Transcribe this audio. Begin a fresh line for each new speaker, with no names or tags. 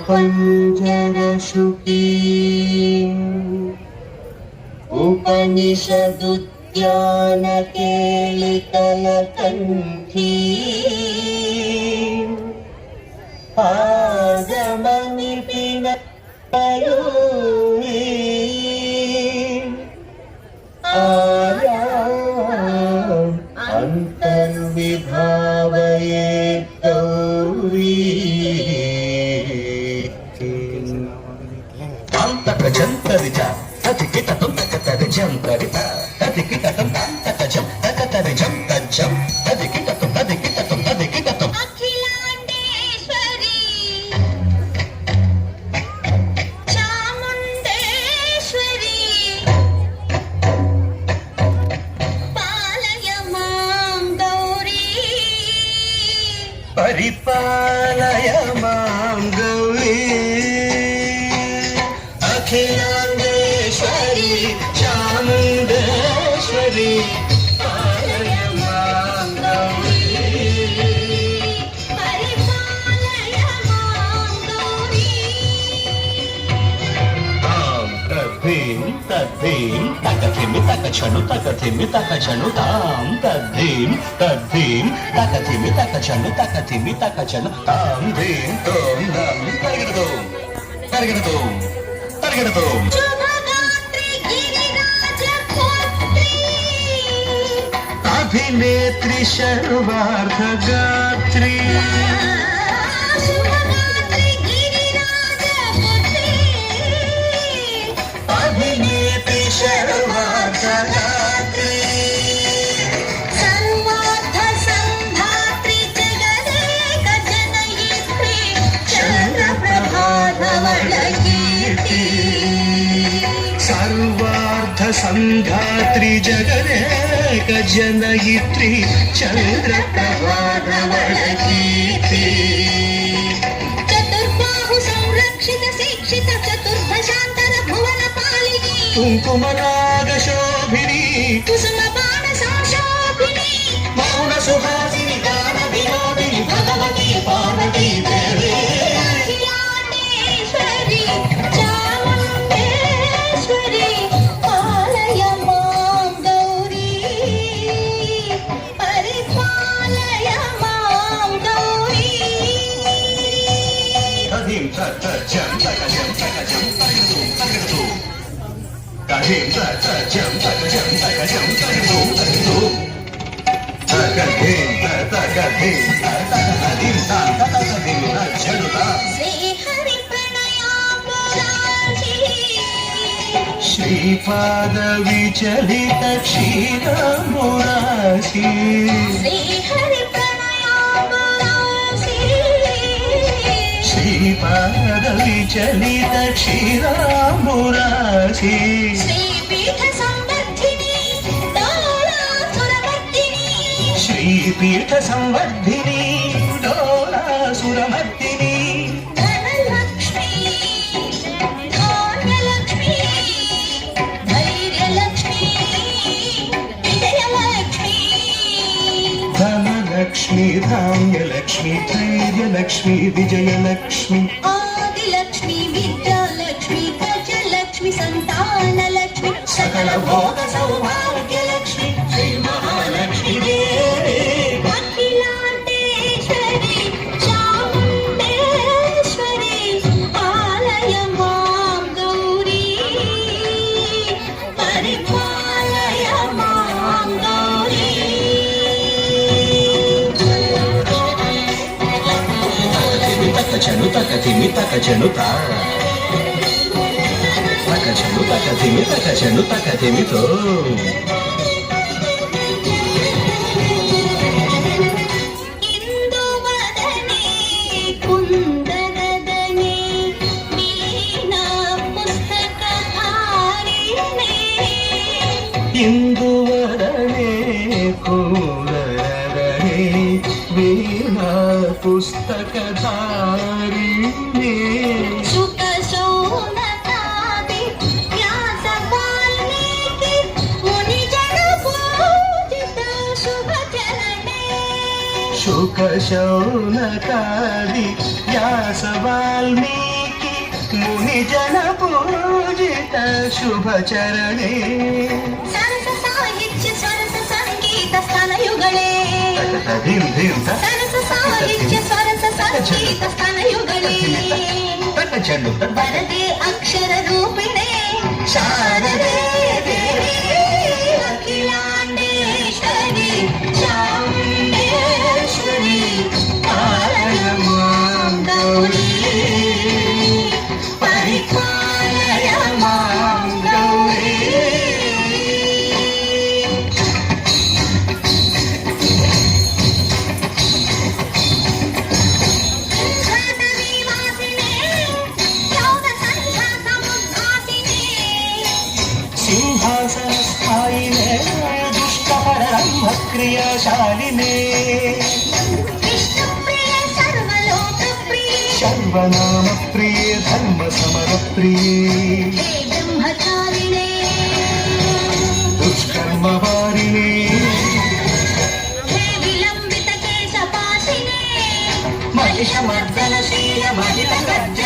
पञ्जरशुकी उपनिषदुद्यानकेलिकलकण्ठी आगमनिपिनयूरी आयाम् अन्तर्विभावये गौरी
जंतरिचा ततिकित तुंतकतर जंतरिता ततिकित तुंतकजं तकतर जं तजं ततिकित ततिकित ततिकित
अखिलांडेश्वरी चामुंडेश्वरी पालय मां गौरी
परिपालय मां गौरी अखिलांडेश्वरी चामुंडेश्वरी पालय मां गौरी
परिपालय मां गौरी
तां तद्धीं तद्धीं तकथिमि तकचनु तकथिमि तकचनु तां तद्धीं तद्धीं तकथिमि तकचनु तकथिमि तकचनु तां धीं तों दं तरिगडतों तरिगडतों तरिगडतों
शुभगात्री गिरिराजपुत्री
अभिनेत्री सर्वार्थगात्री
शुभगात्री गिरिराजपुत्री
अभिनेत्री सर्वार्थगात्री
सर्वार्थ संधात्री जगदेक जनयित्री चन्द्रप्रभाधवलकीर्ति
सर्वार्थ संधात्री जगदेक जनयित्री चन्द्रप्रभाधवलकीर्ति
चतुर्बाहु संरक्षित शिक्षित चतुर्भुजान्तर भुवन पालिनी
कुङ्कुमनागशोभिनी
कुसुम बाण संशोभिनी
मौन सुहासिनी गान विनोदिनी भगवती पार्वती देवी
अखिलांडेश्वरी चामुंडेश्वरी पालय मां गौरी परिपालय मां गौरी
तद्धीं तत्तजं तकजं तकजं तरिगडतों तरिगडतों तद्धीं तत्तजं तकजं तकजं तरिगडतों तरिगडतों तकद्धीं तकद्धीं तकद्धीं तां तकद्धीं तज्जनुता
श्री हरि प्रणयाम्बुराशी
श्रीपाद विचलित क्षीरमुरासी
श्री हरि प्रणयाम्बुराशी
श्रीपाद विचलित क्षीरमुरासी
श्रीपीठ संवर्धिनी डोलासुरमर्दिनी
श्रीपीठ संवर्धिनी डोलासुरमर्दिनी
धनलक्ष्मी धान्यलक्ष्मी धैर्यलक्ष्मी विजयलक्ष्मी
धनलक्ष्मी धान्यलक्ष्मी धैर्यलक्ष्मी विजयलक्ष्मी
आदिलक्ष्मी विद्यालक्ष्मी गजलक्ष्मी संतानलक्ष्मी
सकल भोग सौभाग्यलक्ष्मी श्री महालक्ष्मी देवी
अखिलांडेश्वरी चामुंडेश्वरी पालय मां गौरी परिपालय मां गौरी
तकचनु तकथिमि तकचनु ता तकचनु तकथिमि तकचनु तकथिमि तो
इंदुवदने कुंदनदने वीणा पुस्तकधारिणे
इंदुवदने कुंदनदने वीणा पुस्तकधारिणे
शुक शौनकादि व्यास वाल्मीकि मुनिजन पूजित शुभ चरणे
शुक शौनकादि వ్యాస వాల్మీకి ముని జన పూజిత శుభచరణే
సరస సాహిత్య సరస సంగీత స్థానయుగళే
ధిం ధిం త
సరస సాహిత్య సరస సంగీత స్థానయుగళే
తక చెడు త
వరదే అక్షర రూపిణే
శారదే
దేవి అఖిలాండేశ్వరి చాముండేశ్వరి పాలయ మాం గౌరీ పరిపాలయ మాం గౌరీ సింహాసన స్థాయినే దుష్టపరంభ క్రియాశాలినే సర్వనామ ప్రియే ధర్మ సమర ప్రియే దుష్కర్మ వారినే మహిష మర్దనశీల మహిళ గర్జ